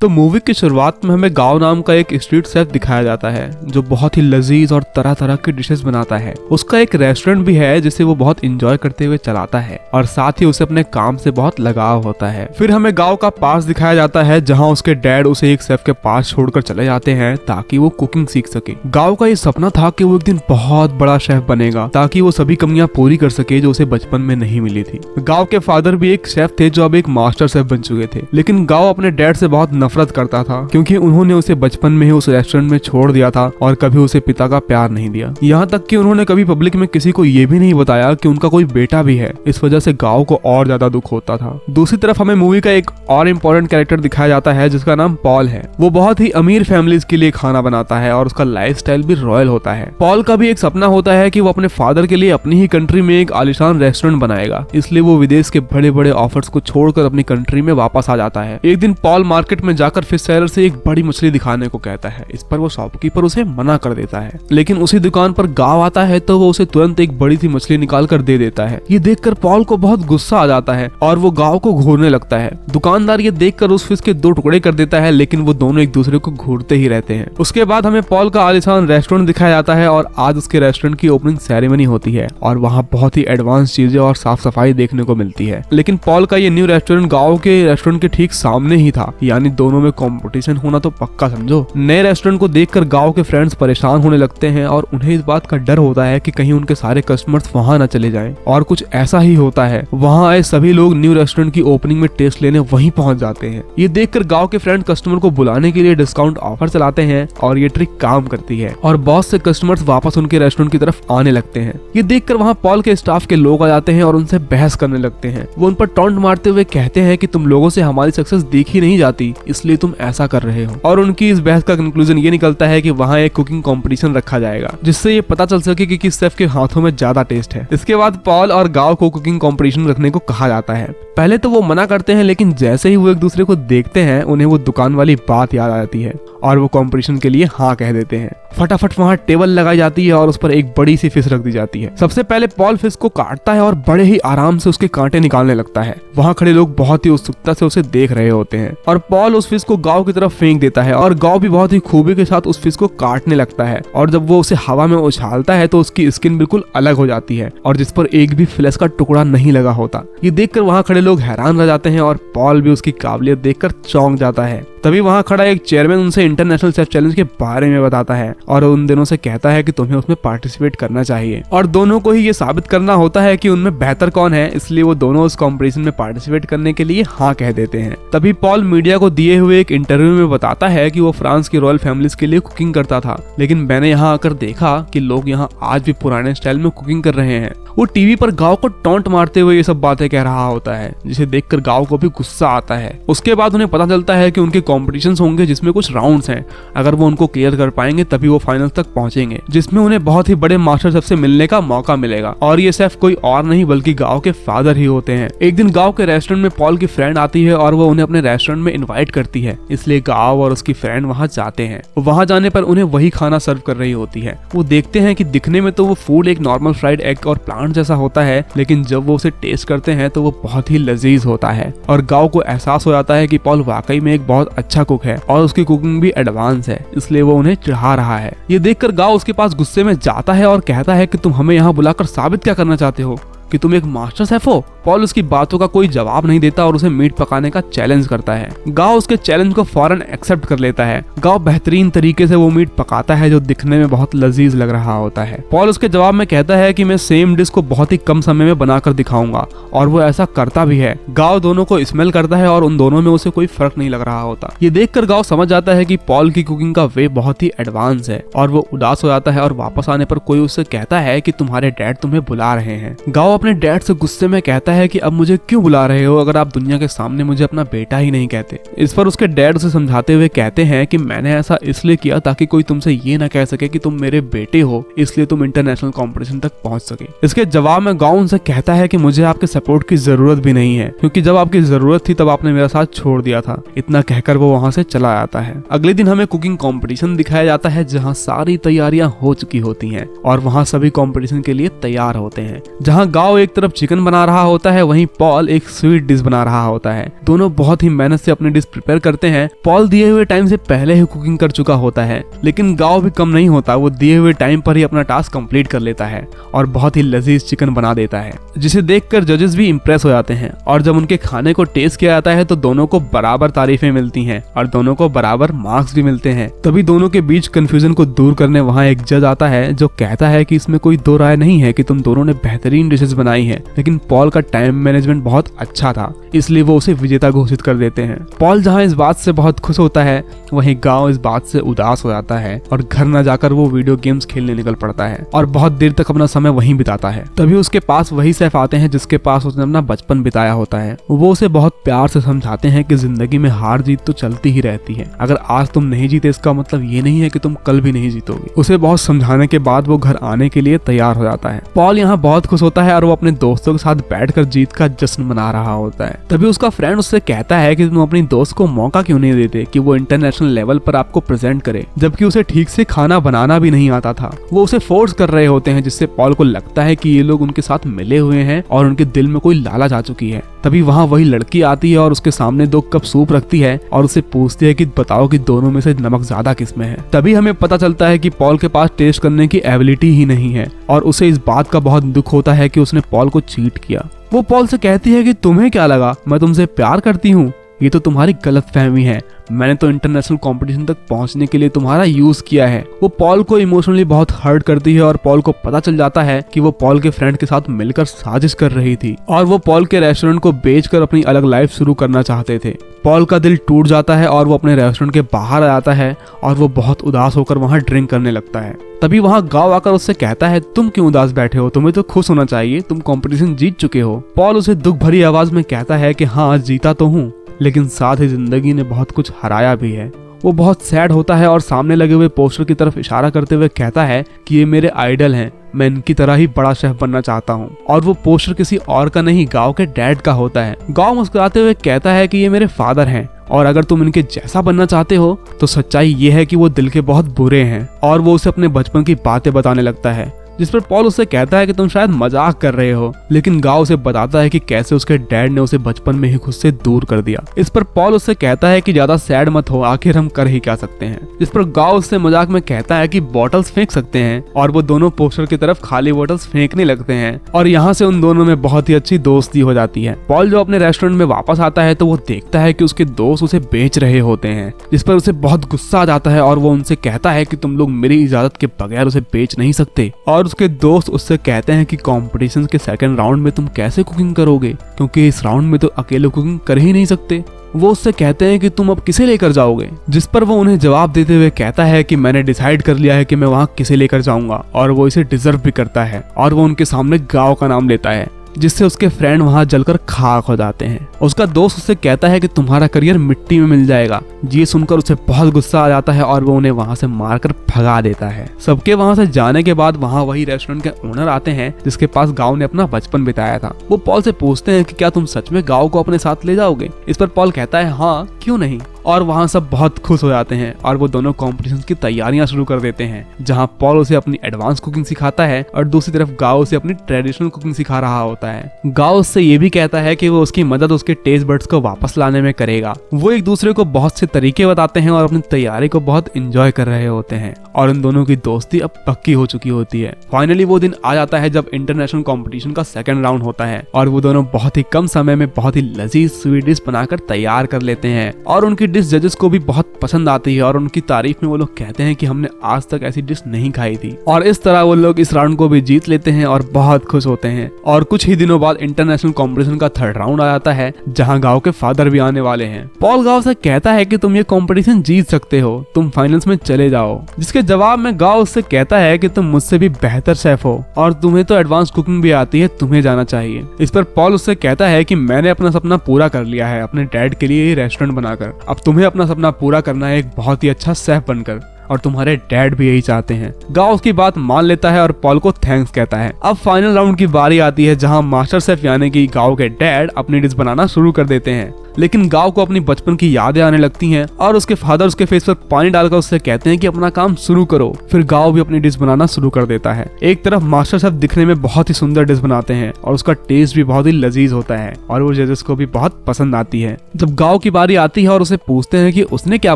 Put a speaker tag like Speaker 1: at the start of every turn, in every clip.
Speaker 1: तो मूवी की शुरुआत में हमें गाओ नाम का एक स्ट्रीट शेफ दिखाया जाता है जो बहुत ही लजीज और तरह तरह की डिशेस बनाता है। उसका एक रेस्टोरेंट भी है जिसे वो बहुत इंजॉय करते हुए चलाता है और साथ ही उसे अपने काम से बहुत लगाव होता है। फिर हमें गाओ का पास दिखाया जाता है जहाँ उसके डैड उसे एक शेफ के पास छोड़कर चले जाते हैं ताकि वो कुकिंग सीख सके। गाओ का ये सपना था कि वो एक दिन बहुत बड़ा शेफ बनेगा ताकि वो सभी कमियां पूरी कर सके जो उसे बचपन में नहीं मिली थी। गाओ के फादर भी एक शेफ थे जो अब एक मास्टर शेफ बन चुके थे, लेकिन गाओ अपने डैड से बहुत नफरत करता था क्योंकि उन्होंने उसे बचपन में ही उस रेस्टोरेंट में छोड़ दिया था और कभी उसे पिता का प्यार नहीं दिया। यहाँ तक कि उन्होंने कभी पब्लिक में किसी को ये भी नहीं बताया कि उनका कोई बेटा भी है। इस वजह से गाओ को और ज्यादा दुख होता था। दूसरी तरफ हमें मूवी का एक और इम्पोर्टेंट कैरेक्टर दिखाया जाता है जिसका नाम पॉल है। वो बहुत ही अमीर फैमिलीज के लिए खाना बनाता है और उसका लाइफस्टाइल भी रॉयल होता है। पॉल का भी एक सपना होता है कि वो अपने फादर के लिए अपनी ही कंट्री में एक आलीशान रेस्टोरेंट बनाएगा, इसलिए वो विदेश के बड़े बड़े ऑफर्स को छोड़कर अपनी कंट्री में वापस आ जाता है। एक दिन पॉल मार्केट में जाकर फिश सेलर से एक बड़ी मछली दिखाने को कहता है। इस पर वो शॉपकीपर उसे मना कर देता है, लेकिन उसी दुकान पर गाँव आता है तो वो उसे तुरंत एक बड़ी सी मछली निकाल कर दे देता है। ये देखकर पॉल को बहुत गुस्सा आ जाता है और वो गाँव को घूरने लगता है। दुकानदार ये देखकर उस फिश के 2 टुकड़े कर देता है, लेकिन वो दोनों एक दूसरे को घूरते ही रहते हैं। उसके बाद हमें पॉल का आलीशान रेस्टोरेंट दिखाया जाता है और आज उसके रेस्टोरेंट की ओपनिंग सेरेमनी होती है और वहाँ बहुत ही एडवांस चीजें और साफ सफाई देखने को मिलती है। लेकिन पॉल का ये न्यू रेस्टोरेंट गाँव के रेस्टोरेंट के ठीक सामने ही था, यानी दोनों में कंपटीशन होना तो पक्का समझो। नए रेस्टोरेंट को देखकर गांव के फ्रेंड्स परेशान होने लगते हैं और उन्हें इस बात का डर होता है कि कहीं उनके सारे कस्टमर्स वहां न चले जाएं। और कुछ ऐसा ही होता है। वहां आए सभी लोग न्यू रेस्टोरेंट की ओपनिंग में टेस्ट लेने वहीं पहुंच जाते हैं। ये देखकर गांव के फ्रेंड कस्टमर को बुलाने के लिए डिस्काउंट ऑफर चलाते हैं और ये ट्रिक काम करती है और बहुत से कस्टमर्स वापस उनके रेस्टोरेंट की तरफ आने लगते हैं। ये देखकर वहाँ पॉल के स्टाफ के लोग आ जाते हैं और उनसे बहस करने लगते हैं। वो उन पर टॉन्ट मारते हुए कहते हैं कि तुम लोगों से हमारी सक्सेस देखी नहीं जाती, इसलिए तुम ऐसा कर रहे हो। और उनकी इस बहस का कंक्लूजन ये निकलता है कि वहाँ एक कुकिंग कंपटीशन रखा जाएगा जिससे ये पता चल सके कि किस शेफ के हाथों में ज्यादा टेस्ट है। इसके बाद पॉल और गाओ को कुकिंग कंपटीशन रखने को कहा जाता है। पहले तो वो मना करते हैं, लेकिन जैसे ही वो एक दूसरे को देखते हैं उन्हें वो दुकान वाली बात याद आ जाती है और वो कंपटीशन के लिए हाँ कह देते हैं। फटाफट वहाँ टेबल लगाई जाती है और उस पर एक बड़ी सी फिश रख दी जाती है। सबसे पहले पॉल फिश को काटता है और बड़े ही आराम से उसके कांटे निकालने लगता है। वहाँ खड़े लोग बहुत ही उत्सुकता से उसे देख रहे होते हैं और पॉल उस फिश को गाओ की तरफ फेंक देता है और गाओ भी बहुत ही खूबी के साथ उस फिश को काटने लगता है। और जब वो उसे हवा में उछालता है तो उसकी स्किन बिल्कुल अलग हो जाती है और जिस पर एक भी फ्लैश का टुकड़ा नहीं लगा होता। ये देखकर वहाँ खड़े लोग हैरान रह जाते हैं और पॉल भी उसकी काबिलियत देखकर चौंक जाता है। तभी वहाँ खड़ा एक चेयरमैन उनसे इंटरनेशनल शेफ चैलेंज के बारे में बताता है और उन दिनों से कहता है कि तुम्हें उसमें पार्टिसिपेट करना चाहिए और दोनों को ही ये साबित करना होता है कि उनमें बेहतर कौन है, इसलिए वो दोनों उस कंपटीशन में पार्टिसिपेट करने के लिए हाँ कह देते हैं। तभी पॉल मीडिया को दिए हुए एक इंटरव्यू में बताता है कि वो फ्रांस की रॉयल फैमिलीज के लिए कुकिंग करता था, लेकिन मैंने यहाँ आकर देखा कि लोग यहाँ आज भी पुराने स्टाइल में कुकिंग कर रहे हैं। वो टीवी पर गाँव को टॉन्ट मारते हुए ये सब बातें कह रहा होता है, जिसे देखकर गाँव को भी गुस्सा आता है। उसके बाद उन्हें पता चलता है कि उनके कॉम्पिटिशन्स होंगे जिसमें कुछ राउंड्स हैं। अगर वो उनको क्लियर कर पाएंगे तभी वो फाइनल तक पहुंचेंगे, जिसमें उन्हें बहुत ही बड़े मास्टर शेफ से मिलने का मौका मिलेगा और ये शेफ कोई और नहीं बल्कि गाँव के फादर ही होते हैं। एक दिन गाँव के रेस्टोरेंट में पॉल की फ्रेंड आती है और वो उन्हें अपने रेस्टोरेंट में इन्वाइट करती है, इसलिए गाँव और उसकी फ्रेंड वहाँ जाते हैं। वहाँ जाने पर उन्हें वही खाना सर्व कर रही होती है। वो देखते हैं कि दिखने में तो वो फूड एक नॉर्मल फ्राइड एग और प्लांट जैसा होता है, लेकिन जब वो उसे टेस्ट करते हैं तो वो बहुत ही लजीज होता है और गाँव को एहसास हो जाता है कि पॉल वाकई में एक बहुत अच्छा कुक है और उसकी कुकिंग भी एडवांस है, इसलिए वो उन्हें चढ़ा रहा है। ये देखकर गाँव उसके पास गुस्से में जाता है और कहता है कि तुम हमें यहाँ बुलाकर साबित क्या करना चाहते हो कि तुम एक मास्टर शेफ हो। पॉल उसकी बातों का कोई जवाब नहीं देता और उसे मीट पकाने का चैलेंज करता है। गाँव उसके चैलेंज को फौरन एक्सेप्ट कर लेता है। गाँव बेहतरीन तरीके से वो मीट पकाता है जो दिखने में बहुत लजीज लग रहा होता है। पॉल उसके जवाब में कहता है कि मैं सेम डिश को बहुत ही कम समय में बनाकर दिखाऊंगा और वो ऐसा करता भी है। गाँव दोनों को स्मेल करता है और उन दोनों में उसे कोई फर्क नहीं लग रहा होता। ये देखकर गाँव समझ जाता है कि पॉल की कुकिंग का वे बहुत ही एडवांस है और वो उदास हो जाता है और वापस आने पर कोई उससे कहता है कि तुम्हारे डैड तुम्हें बुला रहे हैं। गाँव अपने डैड से गुस्से में कहता है कि अब मुझे क्यों बुला रहे हो अगर आप दुनिया के सामने मुझे अपना बेटा ही नहीं कहते। इस पर उसके डैड उसे समझाते हुए कहते हैं कि मैंने ऐसा इसलिए किया ताकि कोई तुमसे ये ना कह सके कि तुम मेरे बेटे हो, इसलिए तुम इंटरनेशनल कंपटीशन तक पहुंच सके। इसके जवाब में गाँव उनसे कहता है कि मुझे आपके सपोर्ट की जरूरत भी नहीं है, क्योंकि जब आपकी जरूरत थी तब आपने मेरा साथ छोड़ दिया था। इतना कहकर वो वहाँ से चला आता है। अगले दिन हमें कुकिंग कॉम्पिटिशन दिखाया जाता है जहाँ सारी तैयारियां हो चुकी होती हैं और वहाँ सभी कॉम्पिटिशन के लिए तैयार होते हैं। जहाँ गाँव गाओ एक तरफ चिकन बना रहा होता है, वहीं पॉल एक स्वीट डिश बना रहा होता है। दोनों बहुत ही मेहनत से अपनी डिश प्रिपेयर करते हैं। पॉल दिए हुए टाइम से पहले ही कुकिंग कर चुका होता है, लेकिन गाओ भी कम नहीं होता, वो दिए हुए टाइम पर ही अपना टास्क कंप्लीट कर लेता है और बहुत ही लजीज चिकन बना देता है, जिसे देखकर जजेस भी इंप्रेस हो जाते हैं। और जब उनके खाने को टेस्ट किया जाता है तो दोनों को बराबर तारीफें मिलती हैं और दोनों को बराबर मार्क्स भी मिलते हैं। तभी दोनों के बीच कंफ्यूजन को दूर करने वहाँ एक जज आता है जो कहता है कि इसमें कोई दो राय नहीं है कि तुम दोनों ने बेहतरीन डिशेस बनाई हैं, लेकिन पॉल का टाइम मैनेजमेंट बहुत अच्छा था, इसलिए वो उसे विजेता घोषित कर देते हैं। पॉल जहाँ इस बात से बहुत खुश होता है, वहीं गाओ इस बात से उदास हो जाता है और घर न जाकर वो वीडियो गेम्स खेलने निकल पड़ता है और बहुत देर तक अपना समय वहीं बिताता है। तभी उसके पास वही सैफ आते हैं जिसके पास उसने अपना बचपन बिताया होता है। वो उसे बहुत प्यार से समझाते हैं कि जिंदगी में हार जीत तो चलती ही रहती है, अगर आज तुम नहीं जीते इसका मतलब ये नहीं है कि तुम कल भी नहीं जीतोगे। उसे बहुत समझाने के बाद वो घर आने के लिए तैयार हो जाता है। पॉल यहाँ बहुत खुश होता है और वो अपने दोस्तों के साथ बैठकर जीत का जश्न मना रहा होता है। तभी उसका फ्रेंड उससे कहता है कि तुम अपनी दोस्त को मौका क्यों नहीं देते कि वो इंटरनेशनल लेवल पर आपको प्रेजेंट करे, जबकि उसे ठीक से खाना बनाना भी नहीं आता था। वो उसे फोर्स कर रहे होते हैं, जिससे पॉल को लगता है कि ये लोग उनके साथ मिले हुए हैं और उनके दिल में कोई लालच आ चुकी है। तभी वहाँ वही लड़की आती है और उसके सामने 2 कप सूप रखती है और उसे पूछती है कि बताओ कि दोनों में से नमक ज्यादा किसमें है। तभी हमें पता चलता है कि पॉल के पास टेस्ट करने की एबिलिटी ही नहीं है और उसे इस बात का बहुत दुख होता है कि उसने पॉल को चीट किया। वो पॉल से कहती है कि तुम्हें क्या लगा मैं तुमसे प्यार करती हूँ, ये तो तुम्हारी गलतफहमी है, मैंने तो इंटरनेशनल कंपटीशन तक पहुंचने के लिए तुम्हारा यूज किया है। वो पॉल को इमोशनली बहुत हर्ट करती है और पॉल को पता चल जाता है कि वो पॉल के फ्रेंड के साथ मिलकर साजिश कर रही थी और वो पॉल के रेस्टोरेंट को बेचकर अपनी अलग लाइफ शुरू करना चाहते थे। पॉल का दिल टूट जाता है और वो अपने रेस्टोरेंट के बाहर आ जाता है और वो बहुत उदास होकर वहाँ ड्रिंक करने लगता है। तभी वहाँ गाँव आकर उससे कहता है तुम क्यों उदास बैठे हो, तुम्हें तो खुश होना चाहिए, तुम कंपटीशन जीत चुके हो। पॉल उसे दुख भरी आवाज में कहता है कि हाँ जीता तो हूँ, लेकिन साथ ही जिंदगी ने बहुत कुछ हराया भी है। वो बहुत सैड होता है और सामने लगे हुए पोस्टर की तरफ इशारा करते हुए कहता है कि ये मेरे आइडल हैं, मैं इनकी तरह ही बड़ा शेफ बनना चाहता हूँ। और वो पोस्टर किसी और का नहीं, गाँव के डैड का होता है। गाँव मुस्कुराते हुए कहता है कि ये मेरे फादर हैं और अगर तुम इनके जैसा बनना चाहते हो तो सच्चाई ये है कि वो दिल के बहुत बुरे हैं। और वो उसे अपने बचपन की बातें बताने लगता है, जिस पर पॉल उससे कहता है कि तुम शायद मजाक कर रहे हो, लेकिन गाँव उसे बताता है कि कैसे उसके डैड ने उसे बचपन में ही खुद से दूर कर दिया। इस पर पॉल उससे कहता है कि ज्यादा सैड मत हो, आखिर हम कर ही क्या सकते हैं। जिस पर गाँव उससे मजाक में कहता है कि बॉटल्स फेंक सकते हैं और वो दोनों पोस्टर की तरफ खाली बॉटल्स फेंकने लगते हैं और यहाँ से उन दोनों में बहुत ही अच्छी दोस्ती हो जाती है। पॉल जो अपने रेस्टोरेंट में वापस आता है तो वो देखता है कि उसके दोस्त उसे बेच रहे होते हैं, जिस पर उसे बहुत गुस्सा आ जाता है और वो उनसे कहता है कि तुम लोग मेरी इजाजत के बगैर उसे बेच नहीं सकते। और उसके दोस्त उससे कहते हैं कि कंपटीशन के सेकंड राउंड में तुम कैसे कुकिंग करोगे, क्योंकि इस राउंड में तो अकेले कुकिंग कर ही नहीं सकते। वो उससे कहते हैं कि तुम अब किसे लेकर जाओगे, जिस पर वो उन्हें जवाब देते हुए कहता है कि मैंने डिसाइड कर लिया है कि मैं वहाँ किसे लेकर जाऊंगा और वो इसे डिजर्व भी करता है। और वो उनके सामने गाँव का नाम लेता है, जिससे उसके फ्रेंड वहां जलकर खाक हो जाते हैं। उसका दोस्त उससे कहता है कि तुम्हारा करियर मिट्टी में मिल जाएगा। ये सुनकर उसे बहुत गुस्सा आ जाता है और वो उन्हें वहां से मारकर भगा देता है। सबके वहां से जाने के बाद वहां वही रेस्टोरेंट के ओनर आते हैं जिसके पास गाँव ने अपना बचपन बिताया था। वो पॉल से पूछते हैं कि क्या तुम सच में गाँव को अपने साथ ले जाओगे। इस पर पॉल कहता है हाँ क्यों नहीं, और वहाँ सब बहुत खुश हो जाते हैं और वो दोनों कॉम्पिटिशन की तैयारियां शुरू कर देते हैं, जहाँ पॉल उसे अपनी एडवांस कुकिंग सिखाता है और दूसरी तरफ गाओ उसे अपनी ट्रेडिशनल कुकिंग सिखा रहा होता है। गाओ उससे ये भी कहता है कि वो उसकी मदद उसके टेस्ट बड्स को वापस लाने में करेगा। वो एक दूसरे को बहुत से तरीके बताते हैं और अपनी तैयारी को बहुत एंजॉय कर रहे होते हैं और उन दोनों की दोस्ती अब पक्की हो चुकी होती है। फाइनली वो दिन आ जाता है जब इंटरनेशनल कॉम्पिटिशन का सेकंड राउंड होता है और वो दोनों बहुत ही कम समय में बहुत ही लजीज स्वीट डिश बनाकर तैयार कर लेते हैं और उनकी डिश जजेस को भी बहुत पसंद आती है और उनकी तारीफ में वो लोग कहते हैं कि हमने आज तक ऐसी डिश नहीं खाई थी। और इस तरह वो लोग इस राउंड को भी जीत लेते हैं और बहुत खुश होते हैं। और कुछ ही दिनों बाद इंटरनेशनल कंपटीशन का थर्ड राउंड आ जाता है जहां गाँव के फादर भी आने वाले हैं। पॉल गाँव से कहता है कि तुम ये कंपटीशन जीत सकते हो, तुम फाइनल्स में चले जाओ। जिसके जवाब में गाँव उससे कहता है कि तुम मुझसे भी बेहतर शेफ हो और तुम्हें तो एडवांस कुकिंग भी आती है, तुम्हें जाना चाहिए। इस पर पॉल उससे कहता है कि मैंने अपना सपना पूरा कर लिया है अपने डैड के लिए रेस्टोरेंट बनाकर, अब तुम्हें अपना सपना पूरा करना है एक बहुत ही अच्छा शेफ बनकर, और तुम्हारे डैड भी यही चाहते हैं। गाँव उसकी बात मान लेता है और पॉल को थैंक्स कहता है। अब फाइनल राउंड की बारी आती है जहां मास्टर शेफ यानी कि गाँव के डैड अपनी डिश बनाना शुरू कर देते हैं। लेकिन गाओ को अपनी बचपन की यादें आने लगती हैं और उसके फादर उसके फेस पर पानी डालकर उससे कहते हैं कि अपना काम शुरू करो। फिर गाओ भी अपनी डिश बनाना शुरू कर देता है। एक तरफ मास्टर शेफ दिखने में बहुत ही सुंदर डिश बनाते हैं और उसका टेस्ट भी बहुत ही लजीज होता है और वो जजेस को भी बहुत पसंद आती है। जब गाओ की बारी आती है और उसे पूछते हैं कि उसने क्या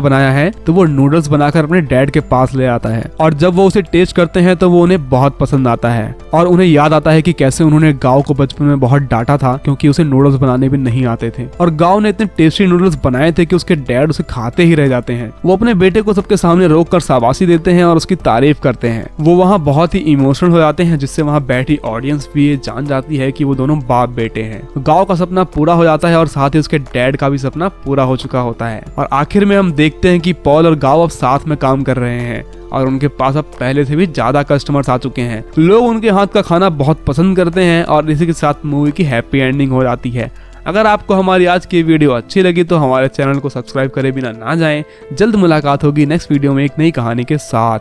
Speaker 1: बनाया है, तो वो नूडल्स बनाकर अपने डैड के पास ले आता है और जब वो उसे टेस्ट करते हैं तो वो उन्हें बहुत पसंद आता है और उन्हें याद आता है कि कैसे उन्होंने गाओ को बचपन में बहुत डांटा था क्योंकि उसे नूडल्स बनाने भी नहीं आते थे और गाओ ने इतने टेस्टी नूडल्स बनाए थे कि उसके डैड उसे खाते ही रह जाते हैं। वो अपने बेटे को सबके सामने रोक कर शाबाशी देते हैं और उसकी तारीफ करते हैं। वो वहाँ बहुत ही इमोशनल हो जाते हैं जिससे वहाँ बैठी ऑडियंस भी ये जान जाती है कि वो दोनों बाप बेटे हैं। गाओ का सपना पूरा हो जाता है और साथ ही उसके डैड का भी सपना पूरा हो चुका होता है और आखिर में हम देखते हैं कि पॉल और गाओ अब साथ में काम कर रहे हैं और उनके पास अब पहले से भी ज्यादा कस्टमर्स आ चुके हैं। लोग उनके हाथ का खाना बहुत पसंद करते हैं और इसी के साथ मूवी की हैप्पी एंडिंग हो जाती है। अगर आपको हमारी आज की वीडियो अच्छी लगी तो हमारे चैनल को सब्सक्राइब करे बिना ना जाएं। जल्द मुलाकात होगी नेक्स्ट वीडियो में एक नई कहानी के साथ।